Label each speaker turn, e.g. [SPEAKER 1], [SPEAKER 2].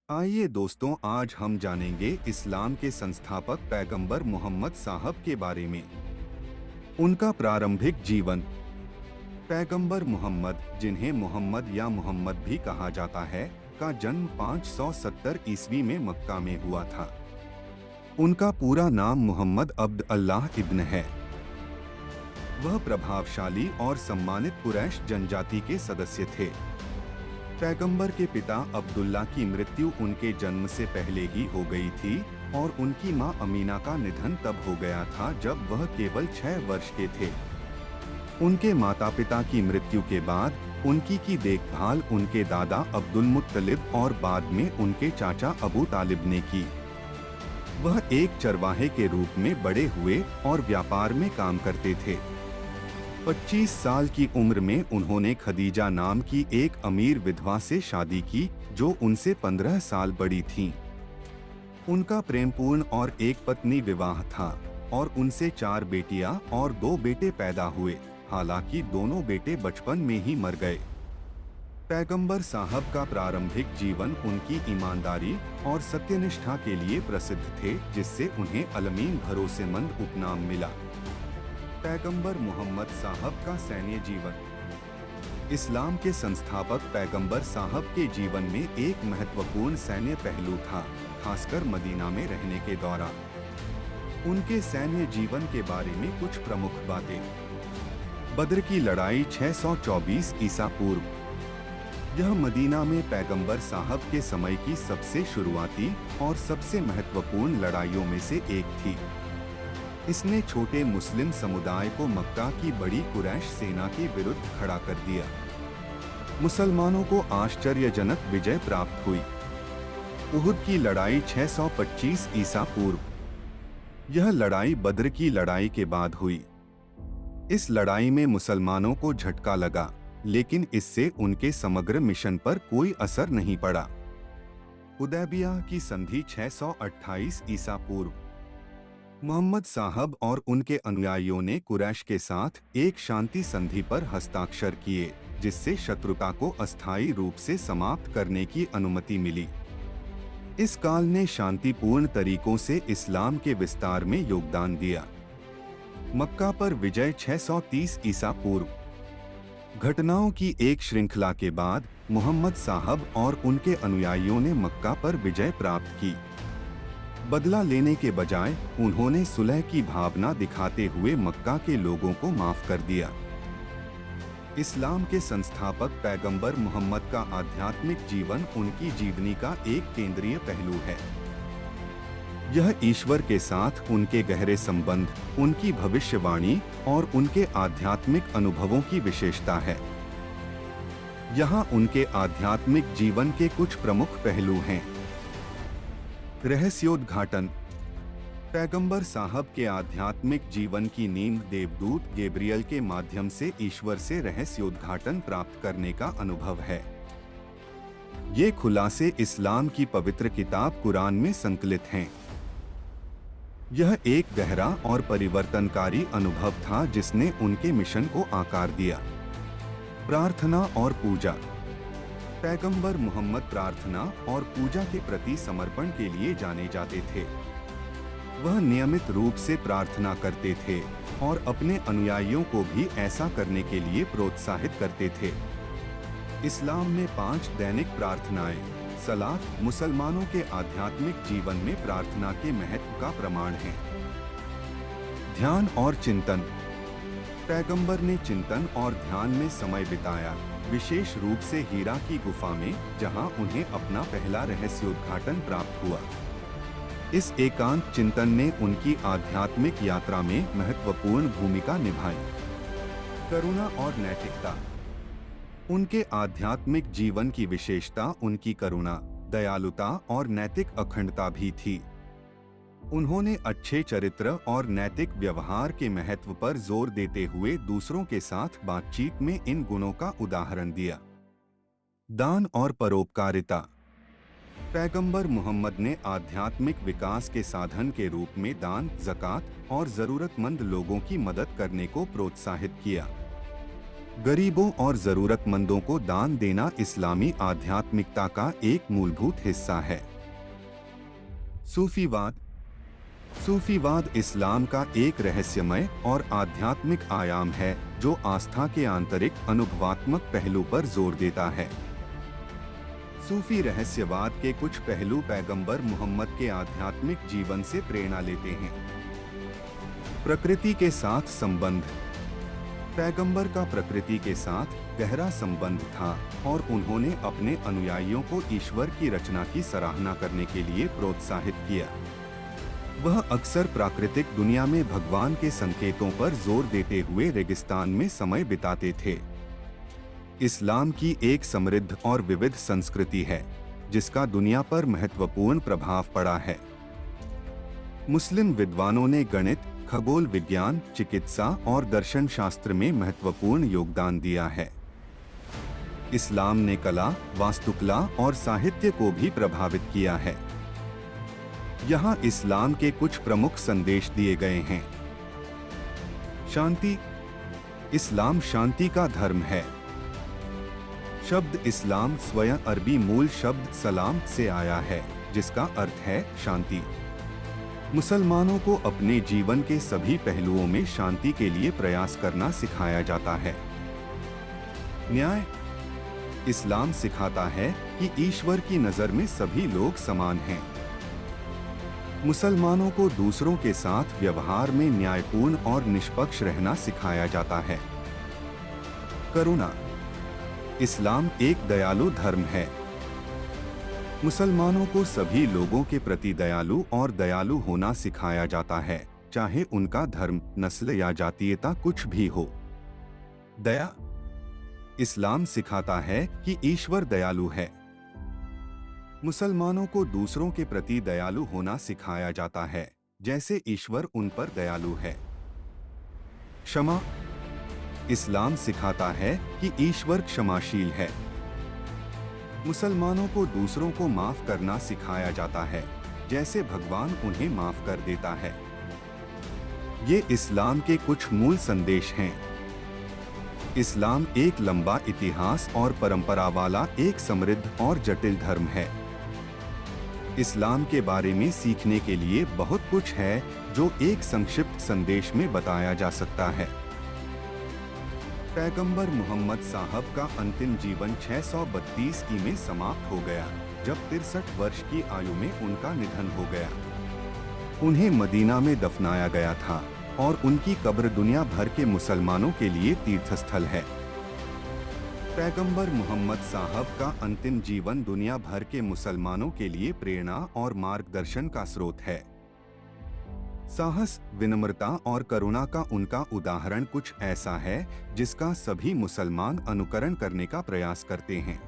[SPEAKER 1] आइए दोस्तों, आज हम जानेंगे इस्लाम के संस्थापक पैगंबर मोहम्मद साहब के बारे में। उनका प्रारंभिक जीवन। पैगंबर मोहम्मद, जिन्हें मोहम्मद या मोहम्मद भी कहा जाता है, का जन्म 570 ईस्वी में मक्का में हुआ था। उनका पूरा नाम मोहम्मद अब्द अल्लाह इब्न है। वह प्रभावशाली और सम्मानित कुरैश जनजाति के सदस्य थे। पैगंबर के पिता अब्दुल्ला की मृत्यु उनके जन्म से पहले ही हो गई थी और उनकी मां अमीना का निधन तब हो गया था जब वह केवल 6 वर्ष के थे। उनके माता पिता की मृत्यु के बाद उनकी की देखभाल उनके दादा अब्दुल मुत्तलिब और बाद में उनके चाचा अबू तालिब ने की। वह एक चरवाहे के रूप में बड़े हुए और व्यापार में काम करते थे। 25 साल की उम्र में उन्होंने खदीजा नाम की एक अमीर विधवा से शादी की जो उनसे 15 साल बड़ी थीं। उनका प्रेमपूर्ण और एक पत्नी विवाह था और उनसे 4 बेटियां और 2 बेटे पैदा हुए, हालांकि दोनों बेटे बचपन में ही मर गए। पैगंबर साहब का प्रारंभिक जीवन उनकी ईमानदारी और सत्यनिष्ठा के लिए प्रसिद्ध थे, जिससे उन्हें अलमीन भरोसेमंद उपनाम मिला। पैगंबर मोहम्मद साहब का सैन्य जीवन। इस्लाम के संस्थापक पैगंबर साहब के जीवन में एक महत्वपूर्ण सैन्य पहलू था, खासकर मदीना में रहने के दौरान। उनके सैन्य जीवन के बारे में कुछ प्रमुख बातें। बद्र की लड़ाई 624 ईसा पूर्व। यह मदीना में पैगंबर साहब के समय की सबसे शुरुआती और सबसे महत्वपूर्ण लड़ाइयों में से एक थी। इसने छोटे मुस्लिम समुदाय को मक्का की बड़ी कुरैश सेना के विरुद्ध खड़ा कर दिया। मुसलमानों को आश्चर्यजनक विजय प्राप्त हुई। उहुद की लड़ाई 625 ईसा पूर्व। यह लड़ाई बद्र की लड़ाई के बाद हुई। इस लड़ाई में मुसलमानों को झटका लगा, लेकिन इससे उनके समग्र मिशन पर कोई असर नहीं पड़ा। हुदैबिया की संधि 628 ईसा पूर्व। मोहम्मद साहब और उनके अनुयायियों ने कुरैश के साथ एक शांति संधि पर हस्ताक्षर किए, जिससे शत्रुता को अस्थायी रूप से समाप्त करने की अनुमति मिली। इस काल ने शांतिपूर्ण तरीकों से इस्लाम के विस्तार में योगदान दिया। मक्का पर विजय 630 ईसा पूर्व। घटनाओं की एक श्रृंखला के बाद मोहम्मद साहब और उनके अनुयायियों ने मक्का पर विजय प्राप्त की। बदला लेने के बजाय उन्होंने सुलह की भावना दिखाते हुए मक्का के लोगों को माफ कर दिया। इस्लाम के संस्थापक पैगंबर मोहम्मद का आध्यात्मिक जीवन उनकी जीवनी का एक केंद्रीय पहलू है। यह ईश्वर के साथ उनके गहरे संबंध, उनकी भविष्यवाणी और उनके आध्यात्मिक अनुभवों की विशेषता है। यहाँ उनके आध्यात्मिक जीवन के कुछ प्रमुख पहलू हैं। रहस्योद्घाटन। पैगंबर साहब के आध्यात्मिक जीवन की नींव देवदूत गैब्रियल के माध्यम से ईश्वर से रहस्योद्घाटन प्राप्त करने का अनुभव है। ये खुलासे इस्लाम की पवित्र किताब कुरान में संकलित हैं। यह एक गहरा और परिवर्तनकारी अनुभव था जिसने उनके मिशन को आकार दिया। प्रार्थना और पूजा। पैगंबर मोहम्मद प्रार्थना और पूजा के प्रति समर्पण के लिए जाने जाते थे। वह नियमित रूप से प्रार्थना करते थे और अपने अनुयायियों को भी ऐसा करने के लिए प्रोत्साहित करते थे। इस्लाम में 5 दैनिक प्रार्थनाएं, सलात, मुसलमानों के आध्यात्मिक जीवन में प्रार्थना के महत्व का प्रमाण है। ध्यान और चिंतन। पैगंबर ने चिंतन और ध्यान में समय बिताया, विशेष रूप से हीरा की गुफा में, जहां उन्हें अपना पहला रहस्योद्घाटन प्राप्त हुआ। इस एकांत चिंतन ने उनकी आध्यात्मिक यात्रा में महत्वपूर्ण भूमिका निभाई। करुणा और नैतिकता। उनके आध्यात्मिक जीवन की विशेषता उनकी करुणा, दयालुता और नैतिक अखंडता भी थी। उन्होंने अच्छे चरित्र और नैतिक व्यवहार के महत्व पर जोर देते हुए दूसरों के साथ बातचीत में इन गुणों का उदाहरण दिया। दान और परोपकारिता। पैगंबर मोहम्मद ने आध्यात्मिक विकास के साधन के रूप में दान, ज़कात और जरूरतमंद लोगों की मदद करने को प्रोत्साहित किया। गरीबों और जरूरतमंदों को दान देना इस्लामी आध्यात्मिकता का एक मूलभूत हिस्सा है। सूफीवाद। सूफीवाद इस्लाम का एक रहस्यमय और आध्यात्मिक आयाम है जो आस्था के आंतरिक अनुभवात्मक पहलू पर जोर देता है। सूफी रहस्यवाद के कुछ पहलू पैगंबर मोहम्मद के आध्यात्मिक जीवन से प्रेरणा लेते हैं। प्रकृति के साथ संबंध। पैगंबर का प्रकृति के साथ गहरा संबंध था और उन्होंने अपने अनुयायियों को ईश्वर की रचना की सराहना करने के लिए प्रोत्साहित किया। वह अक्सर प्राकृतिक दुनिया में भगवान के संकेतों पर जोर देते हुए रेगिस्तान में समय बिताते थे। इस्लाम की एक समृद्ध और विविध संस्कृति है जिसका दुनिया पर महत्वपूर्ण प्रभाव पड़ा है। मुस्लिम विद्वानों ने गणित, खगोल विज्ञान, चिकित्सा और दर्शन शास्त्र में महत्वपूर्ण योगदान दिया है। इस्लाम ने कला, वास्तुकला और साहित्य को भी प्रभावित किया है। यहाँ इस्लाम के कुछ प्रमुख संदेश दिए गए हैं। शांति। इस्लाम शांति का धर्म है। शब्द इस्लाम स्वयं अरबी मूल शब्द सलाम से आया है जिसका अर्थ है शांति। मुसलमानों को अपने जीवन के सभी पहलुओं में शांति के लिए प्रयास करना सिखाया जाता है। न्याय। इस्लाम सिखाता है कि ईश्वर की नज़र में सभी लोग समान हैं। मुसलमानों को दूसरों के साथ व्यवहार में न्यायपूर्ण और निष्पक्ष रहना सिखाया जाता है। करुणा। इस्लाम एक दयालु धर्म है। मुसलमानों को सभी लोगों के प्रति दयालु और दयालु होना सिखाया जाता है, चाहे उनका धर्म, नस्ल या जातीयता कुछ भी हो। दया। इस्लाम सिखाता है कि ईश्वर दयालु है। मुसलमानों को दूसरों के प्रति दयालु होना सिखाया जाता है, जैसे ईश्वर उन पर दयालु है। क्षमा। इस्लाम सिखाता है कि ईश्वर क्षमाशील है। मुसलमानों को दूसरों को माफ करना सिखाया जाता है, जैसे भगवान उन्हें माफ कर देता है। ये इस्लाम के कुछ मूल संदेश हैं। इस्लाम एक लंबा इतिहास और परंपरा वाला एक समृद्ध और जटिल धर्म है। इस्लाम के बारे में सीखने के लिए बहुत कुछ है जो एक संक्षिप्त संदेश में बताया जा सकता है। पैगंबर मोहम्मद साहब का अंतिम जीवन 632 ई में समाप्त हो गया, जब 63 वर्ष की आयु में उनका निधन हो गया। उन्हें मदीना में दफनाया गया था और उनकी कब्र दुनिया भर के मुसलमानों के लिए तीर्थस्थल है। पैगंबर मोहम्मद साहब का अंतिम जीवन दुनिया भर के मुसलमानों के लिए प्रेरणा और मार्गदर्शन का स्रोत है। साहस, विनम्रता और करुणा का उनका उदाहरण कुछ ऐसा है जिसका सभी मुसलमान अनुकरण करने का प्रयास करते हैं।